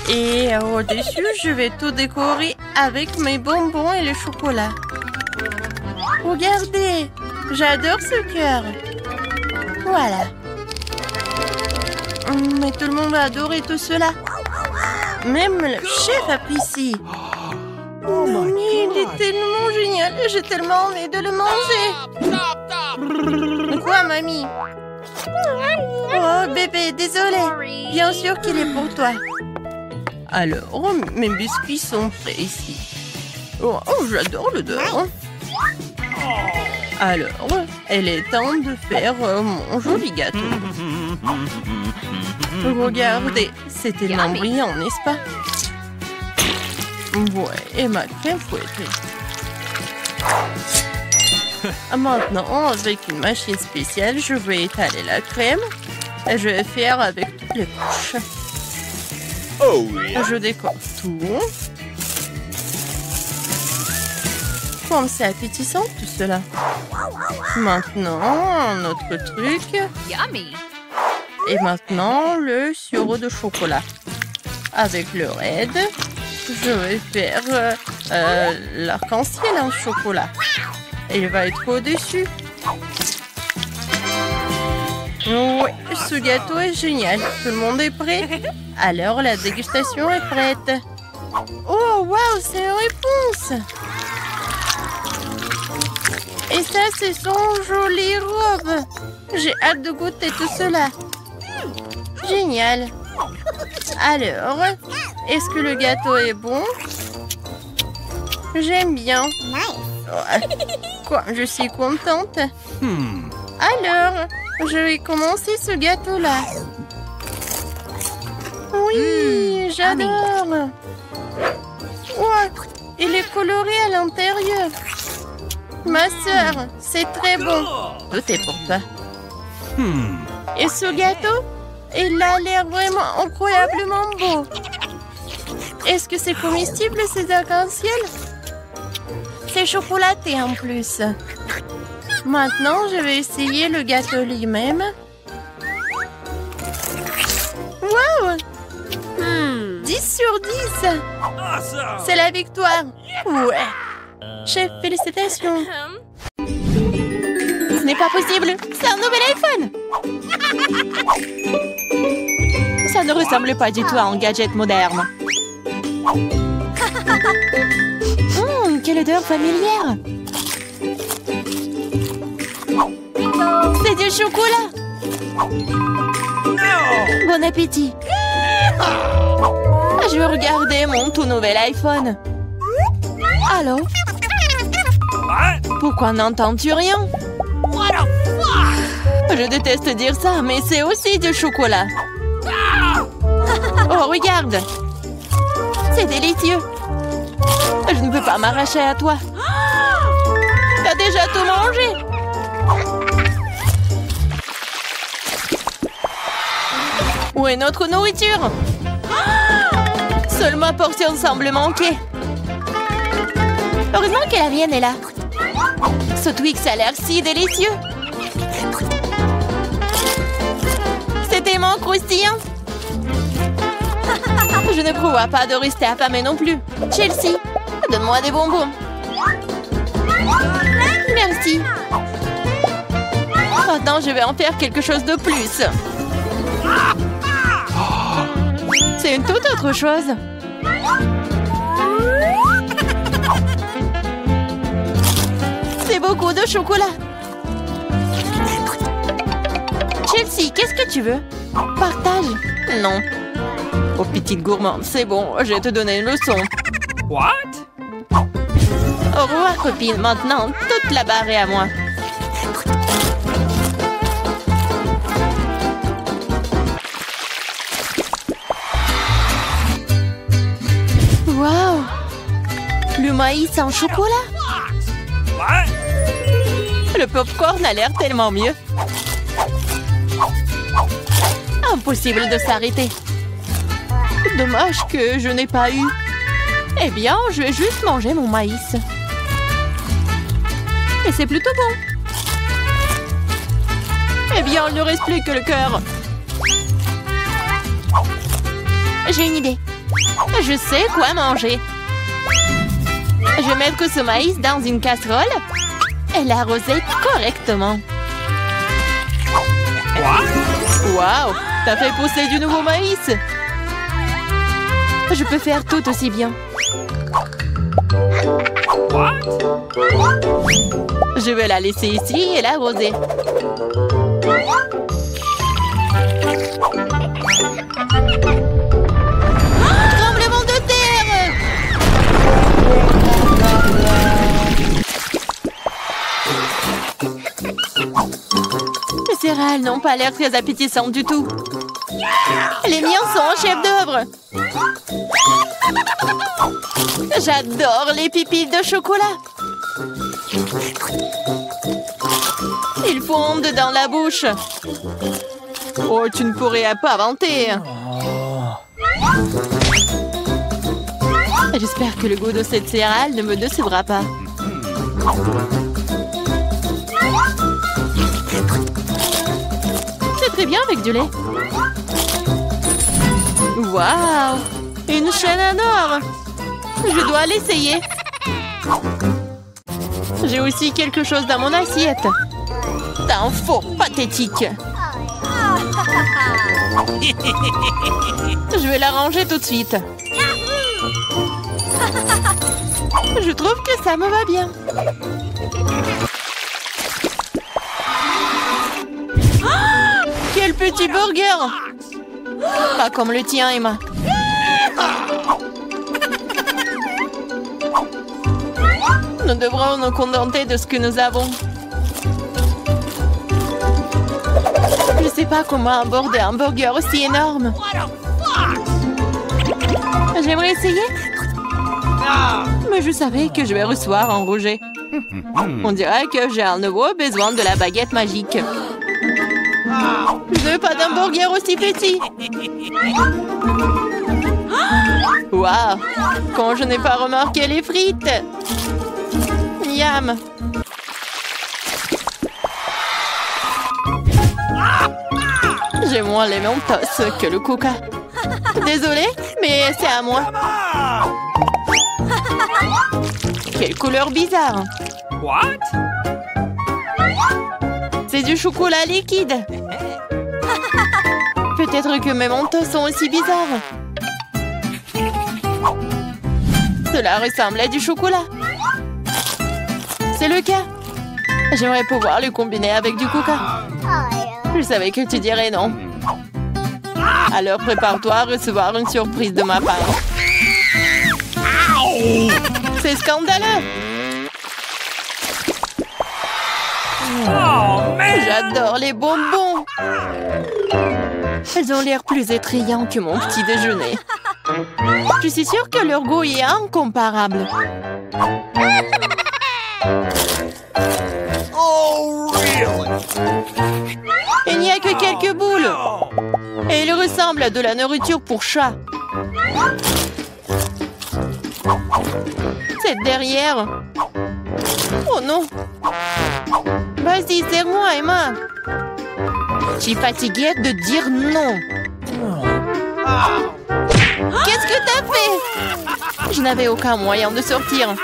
Et au-dessus, je vais tout décorer avec mes bonbons et le chocolat. Regardez, j'adore ce cœur. Voilà. Mais tout le monde va adorer tout cela. Même le chef apprécie. Mais il est tellement génial. J'ai tellement envie de le manger. Quoi, mamie? Oh, bébé, désolé. Bien sûr qu'il est pour toi. Alors, mes biscuits sont prêts ici. Oh, j'adore l'odeur. Alors, il est temps de faire mon joli gâteau. Regardez, c'est tellement brillant, n'est-ce pas? Ouais, et ma crème fouettée. Maintenant, avec une machine spéciale, je vais étaler la crème. Et je vais faire avec toutes les couches. Oh, yeah. Je décore tout. Comme c'est appétissant tout cela. Maintenant, notre truc. Yummy! Et maintenant, le sirop de chocolat. Avec le raid, je vais faire l'arc-en-ciel en chocolat. Et il va être au-dessus. Oui, ce gâteau est génial. Tout le monde est prêt? Alors, la dégustation est prête. Oh, waouh, c'est une réponse! Ça, c'est son jolie robe. J'ai hâte de goûter tout cela. Génial. Alors, est-ce que le gâteau est bon? J'aime bien. Quoi, je suis contente. Alors, je vais commencer ce gâteau-là. Oui, j'adore. Ouais, il est coloré à l'intérieur. Ma sœur, c'est très bon. Tout est pour toi. Et ce gâteau, il a l'air vraiment incroyablement beau. Est-ce que c'est comestible, ces arcs-en-ciel? C'est chocolaté en plus. Maintenant, je vais essayer le gâteau lui-même. Wow! 10 sur 10! C'est la victoire! Ouais! Chef, félicitations! Ce n'est pas possible! C'est un nouvel iPhone! Ça ne ressemble pas du tout à un gadget moderne. Quelle odeur familière! C'est du chocolat! Bon appétit! Je veux regarder mon tout nouvel iPhone. Allô? Pourquoi n'entends-tu rien? Je déteste dire ça, mais c'est aussi du chocolat. Oh, regarde! C'est délicieux! Je ne peux pas m'arracher à toi. T'as déjà tout mangé? Où est notre nourriture? Seule ma portion semble manquer. Heureusement que la mienne est là. Ce Twix a l'air si délicieux. C'est tellement croustillant. Je ne prévois pas de rester affamée non plus. Chelsea, donne-moi des bonbons. Merci. Maintenant, je vais en faire quelque chose de plus. C'est une toute autre chose. C'est beaucoup de chocolat. Chelsea, qu'est-ce que tu veux? Partage. Non. Oh, petite gourmande, c'est bon, je vais te donner une leçon. What? Au revoir, copine. Maintenant, toute la barre est à moi. Waouh! Le maïs en chocolat? What? Le popcorn a l'air tellement mieux. Impossible de s'arrêter. Dommage que je n'ai pas eu. Eh bien, je vais juste manger mon maïs. Et c'est plutôt bon. Eh bien, il ne reste plus que le cœur. J'ai une idée. Je sais quoi manger. Je vais mettre ce maïs dans une casserole et l'arroser correctement. Waouh! T'as fait pousser du nouveau maïs! Je peux faire tout aussi bien. Je vais la laisser ici et l'arroser. Tremblement de terre! Les céréales n'ont pas l'air très appétissantes du tout. Les miens sont un chef-d'œuvre. J'adore les pipilles de chocolat. Ils fondent dans la bouche. Oh, tu ne pourrais pas vanter. J'espère que le goût de cette céréale ne me décevra pas. C'est très bien avec du lait. Waouh! Une chaîne en or! Je dois l'essayer. J'ai aussi quelque chose dans mon assiette. T'as un faux pathétique. Je vais la ranger tout de suite. Je trouve que ça me va bien. petit burger. Pas comme le tien, Emma. Nous devrons nous contenter de ce que nous avons. Je ne sais pas comment aborder un burger aussi énorme. J'aimerais essayer. Mais je savais que je vais recevoir un rejet. On dirait que j'ai un nouveau besoin de la baguette magique. Je ne veux pas d'un burger aussi petit. Waouh! Quand je n'ai pas remarqué les frites. Miam! J'ai moins les Mentos que le Coca. Désolée, mais c'est à moi. Quelle couleur bizarre. What? C'est du chocolat liquide. Peut-être que mes Mentos sont aussi bizarres. Cela ressemble à du chocolat. C'est le cas. J'aimerais pouvoir le combiner avec du Coca. Je savais que tu dirais non. Alors prépare-toi à recevoir une surprise de ma part. C'est scandaleux. Oh, man! J'adore les bonbons. Elles ont l'air plus étrillants que mon petit déjeuner. Je suis sûre que leur goût est incomparable. Oh, really? Il n'y a que quelques boules. Et ils ressemblent à de la nourriture pour chat. C'est derrière. Oh non. Vas-y, serre-moi, Emma. Je suis fatiguée de dire non. Qu'est-ce que t'as fait? Je n'avais aucun moyen de sortir.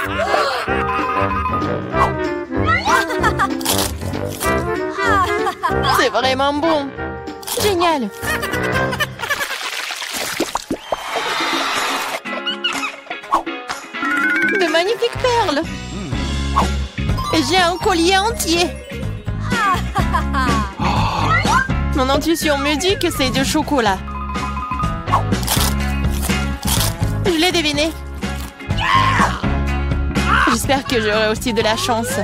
C'est vraiment bon. Génial. De magnifiques perles. Et j'ai un collier entier. Mon intuition me dit que c'est du chocolat. Je l'ai deviné. J'espère que j'aurai aussi de la chance.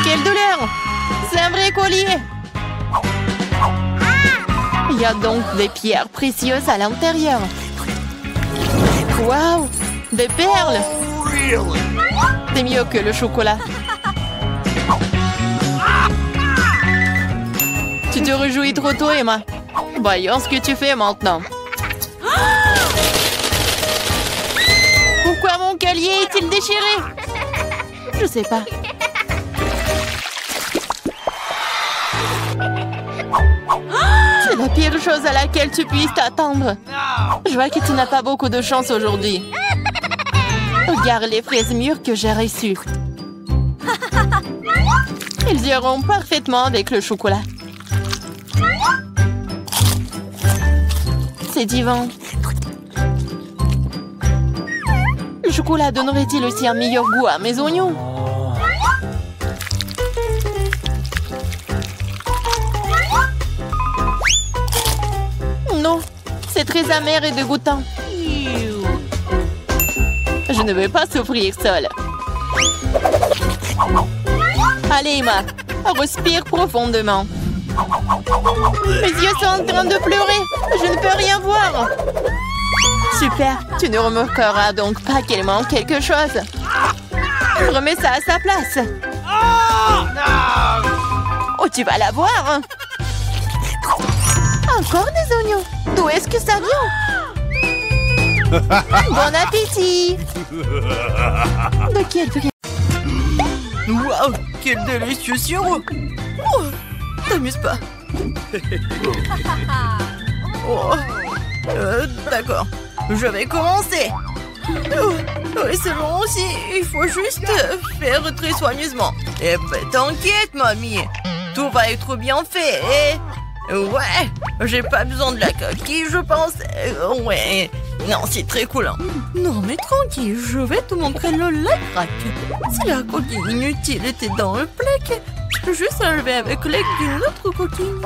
Quelle douleur! C'est un vrai collier! Il y a donc des pierres précieuses à l'intérieur. Waouh! Des perles! C'est mieux que le chocolat. Tu te réjouis trop tôt, Emma. Voyons ce que tu fais maintenant. Pourquoi mon collier est-il déchiré? Je sais pas. C'est la pire chose à laquelle tu puisses t'attendre. Je vois que tu n'as pas beaucoup de chance aujourd'hui. Regarde les fraises mûres que j'ai reçues. Ils iront parfaitement avec le chocolat. C'est divin. Le chocolat donnerait-il aussi un meilleur goût à mes oignons? Non, c'est très amer et dégoûtant. Je ne veux pas souffrir seule. Allez, Emma, respire profondément. Mes yeux sont en train de pleurer. Je ne peux rien voir. Super, tu ne remarqueras donc pas qu'il manque quelque chose. Remets ça à sa place. Oh, tu vas la voir. Encore des oignons. D'où est-ce que ça vient? Bon appétit. De quel prix? Waouh, quel délicieux sirop. Oh, t'amuses pas. Oh, d'accord, je vais commencer. Oui, c'est bon aussi, il faut juste faire très soigneusement. Eh ben, t'inquiète, mamie, tout va être bien fait. Ouais, j'ai pas besoin de la coquille, je pense. Ouais, non, c'est très cool. Hein. Non, mais tranquille, je vais te montrer le lac. Si la coquille inutile était dans le plaque, juste enlever avec l'aide d'une autre coquille.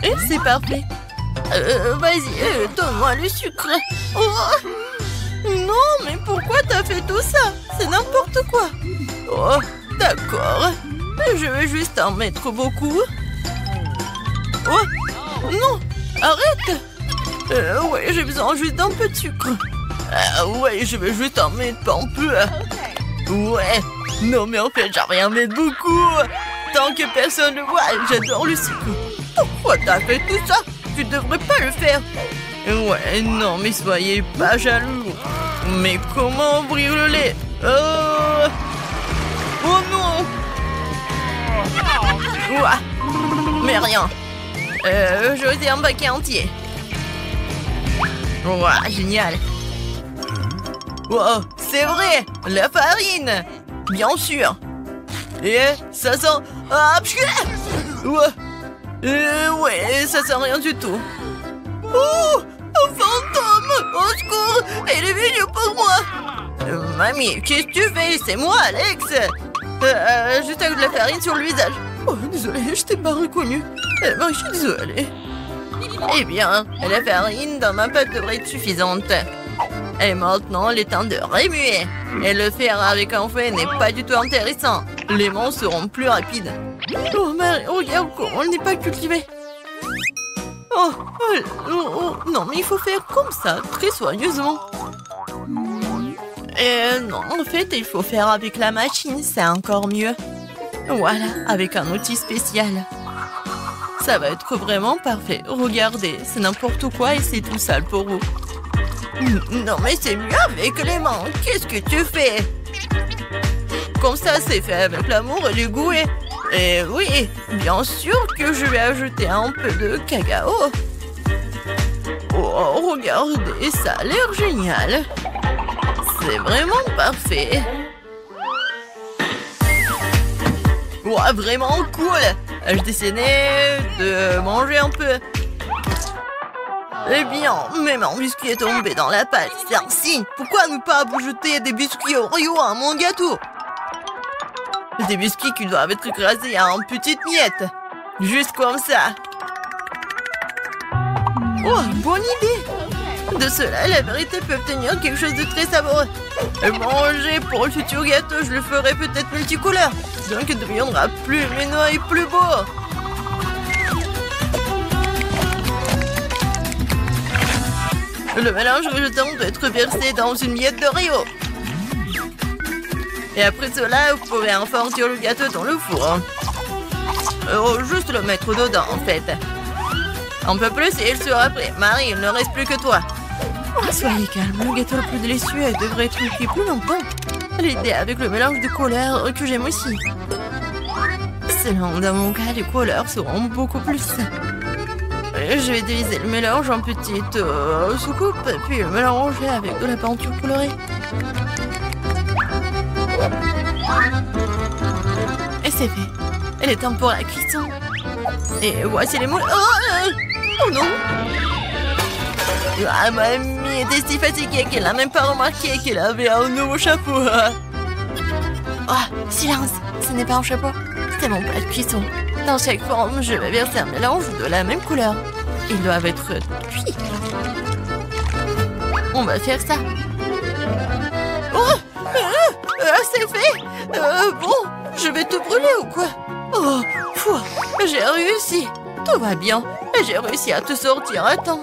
Et c'est parfait. Vas-y, donne-moi le sucre. Oh non, mais pourquoi t'as fait tout ça? C'est n'importe quoi. Oh, d'accord. Je vais juste en mettre beaucoup. Oh, non, arrête. Ouais, j'ai besoin juste d'un peu de sucre. Ouais, je vais juste en mettre un peu. Ouais, non mais en fait, j'arrive à en mettre beaucoup. Tant que personne ne le voit, j'adore le sucre. Pourquoi t'as fait tout ça? Tu devrais pas le faire. Ouais, non, mais soyez pas jaloux. Mais comment ouvrir le lait? Oh non! Ouah. Mais rien. Je vais un paquet entier. Ouah, génial. Wow, c'est vrai! La farine! Bien sûr! Et ça sent... Ah, ouais, ça sent rien du tout. Oh! Un fantôme! Au secours! Il est venu pour moi! Mamie, qu'est-ce que tu fais? C'est moi, Alex! Juste avec de la farine sur le visage. Oh, désolé, je t'ai pas reconnu. Je suis désolée. Eh bien, la farine dans ma pâte devrait être suffisante. Et maintenant, il est temps de remuer. Et le faire avec un fouet n'est pas du tout intéressant. Les mains seront plus rapides. Oh, Marie, regarde comment on n'est pas cultivé. Oh, non, mais il faut faire comme ça, très soigneusement. Non, en fait, il faut faire avec la machine, c'est encore mieux. Voilà, avec un outil spécial. Ça va être vraiment parfait. Regardez, c'est n'importe quoi et c'est tout sale pour vous. Non, mais c'est mieux avec les mains. Qu'est-ce que tu fais? Comme ça, c'est fait avec l'amour et le goût. Et oui, bien sûr que je vais ajouter un peu de cacao. Oh, regardez, ça a l'air génial. C'est vraiment parfait. Wow, vraiment cool. Je décidais de manger un peu. Eh bien, même un biscuit est tombé dans la pâte. C'est un signe. Pourquoi ne pas ajouter des biscuits Oreo à mon gâteau? Des biscuits qui doivent être écrasés en petites miettes. Juste comme ça. Oh, bonne idée. De cela, la vérité peut obtenir quelque chose de très savoureux. Et manger pour le futur gâteau, je le ferai peut-être multicouleur. Donc il deviendra plus lumineux et plus beau. Le mélange résultant doit être versé dans une miette d'Oreo. Et après cela, vous pouvez enfourner le gâteau dans le four. Juste le mettre dedans, en fait. Un peu plus et il sera prêt. Marie, il ne reste plus que toi. Oh, soyez calme, le gâteau le plus délicieux devrait être cuit plus longtemps. L'idée avec le mélange de couleurs que j'aime aussi. Selon dans mon cas, les couleurs seront beaucoup plus. Je vais diviser le mélange en petites soucoupes, puis le mélanger avec de la peinture colorée. Et c'est fait. Il est temps pour la cuisson. Et voici les moules. Oh non! Ah, mamie était si fatiguée qu'elle n'a même pas remarqué qu'elle avait un nouveau chapeau. Oh, silence! Ce n'est pas un chapeau. C'est mon plat de cuisson. Dans chaque forme, je vais verser un mélange de la même couleur. Ils doivent être cuits. On va faire ça. Oh! C'est fait! Bon, je vais te brûler ou quoi? Oh, fou! J'ai réussi. Tout va bien. J'ai réussi à te sortir à temps.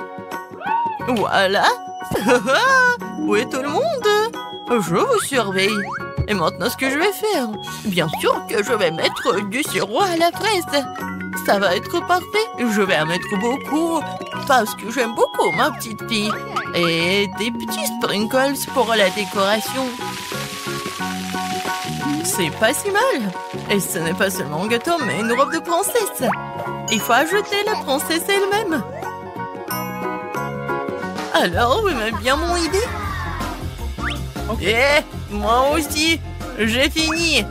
Voilà. Où est tout le monde? Je vous surveille. Et maintenant, ce que je vais faire? Bien sûr que je vais mettre du sirop à la fraise. Ça va être parfait. Je vais en mettre beaucoup. Parce que j'aime beaucoup ma petite fille. Et des petits sprinkles pour la décoration. C'est pas si mal. Et ce n'est pas seulement un gâteau, mais une robe de princesse. Il faut ajouter la princesse elle-même. Alors, vous aimez bien mon idée? Et moi aussi, j'ai fini.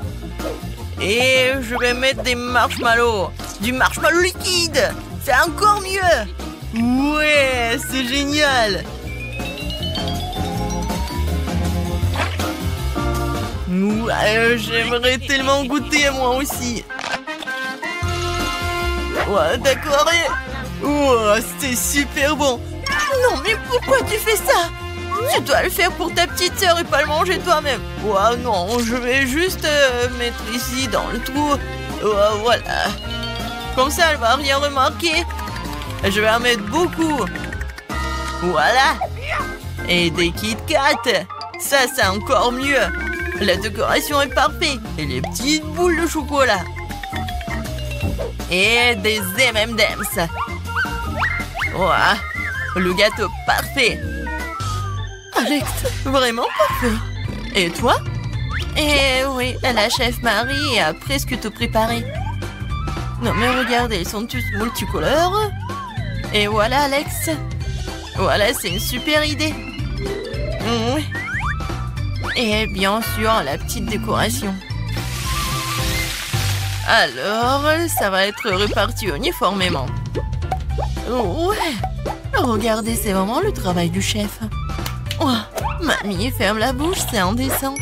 Et je vais mettre des marshmallows. Du marshmallow liquide. C'est encore mieux. Ouais, c'est génial. Ouais, j'aimerais tellement goûter moi aussi. Ouais, d'accord. Ouais, c'est super bon. Non, mais pourquoi tu fais ça? Tu dois le faire pour ta petite sœur et pas le manger toi-même. Ouais, non, je vais juste mettre ici dans le trou. Ouais, voilà. Comme ça, elle va rien remarquer. Je vais en mettre beaucoup. Voilà. Et des Kit Kat. Ça, c'est encore mieux. La décoration est parfaite. Et les petites boules de chocolat. Et des M&M's. Ouah, le gâteau parfait. Alex, vraiment parfait. Et toi? Eh oui, la chef Marie a presque tout préparé. Non mais regardez, ils sont tous multicolores. Et voilà Alex. Voilà, c'est une super idée. Oui. Et bien sûr, la petite décoration. Alors, ça va être reparti uniformément. Ouais. Regardez, c'est vraiment le travail du chef. Oh, mamie, ferme la bouche, c'est indécent.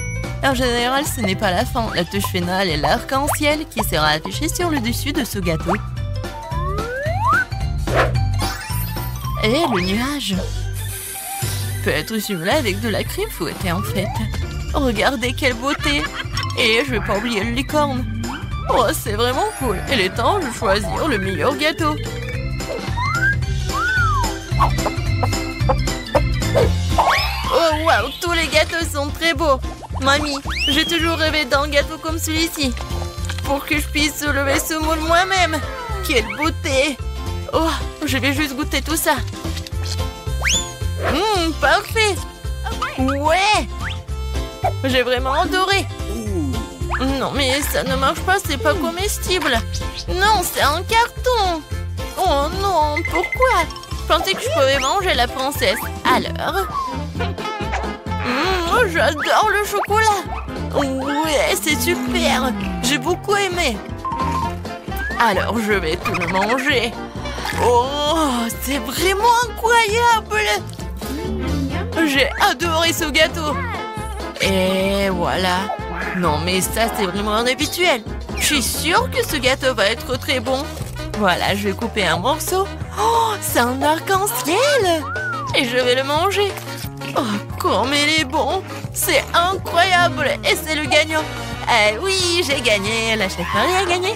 En général, ce n'est pas la fin. La touche finale est l'arc-en-ciel qui sera affiché sur le dessus de ce gâteau. Et le nuage peut être simulé avec de la crème fouettée en fait. Regardez quelle beauté. Et je vais pas oublier le licorne. Oh, c'est vraiment cool. Il est temps de choisir le meilleur gâteau. Oh waouh, tous les gâteaux sont très beaux. Mamie, j'ai toujours rêvé d'un gâteau comme celui-ci. Pour que je puisse soulever ce moule moi-même. Quelle beauté. Oh, je vais juste goûter tout ça. Parfait. Ouais. J'ai vraiment adoré. Non, mais ça ne marche pas, c'est pas comestible. Non, c'est un carton. Oh non, pourquoi? Je pensais que je pouvais manger la princesse. Alors? J'adore le chocolat. Ouais, c'est super. J'ai beaucoup aimé. Alors, je vais tout le manger. Oh, c'est vraiment incroyable. J'ai adoré ce gâteau. Et voilà. Non, mais ça, c'est vraiment inhabituel. Je suis sûre que ce gâteau va être très bon. Voilà, je vais couper un morceau. Oh, c'est un arc-en-ciel. Et je vais le manger. Oh, comme il est bon. C'est incroyable. Et c'est le gagnant. Eh oui, j'ai gagné. La chef Marie a gagné.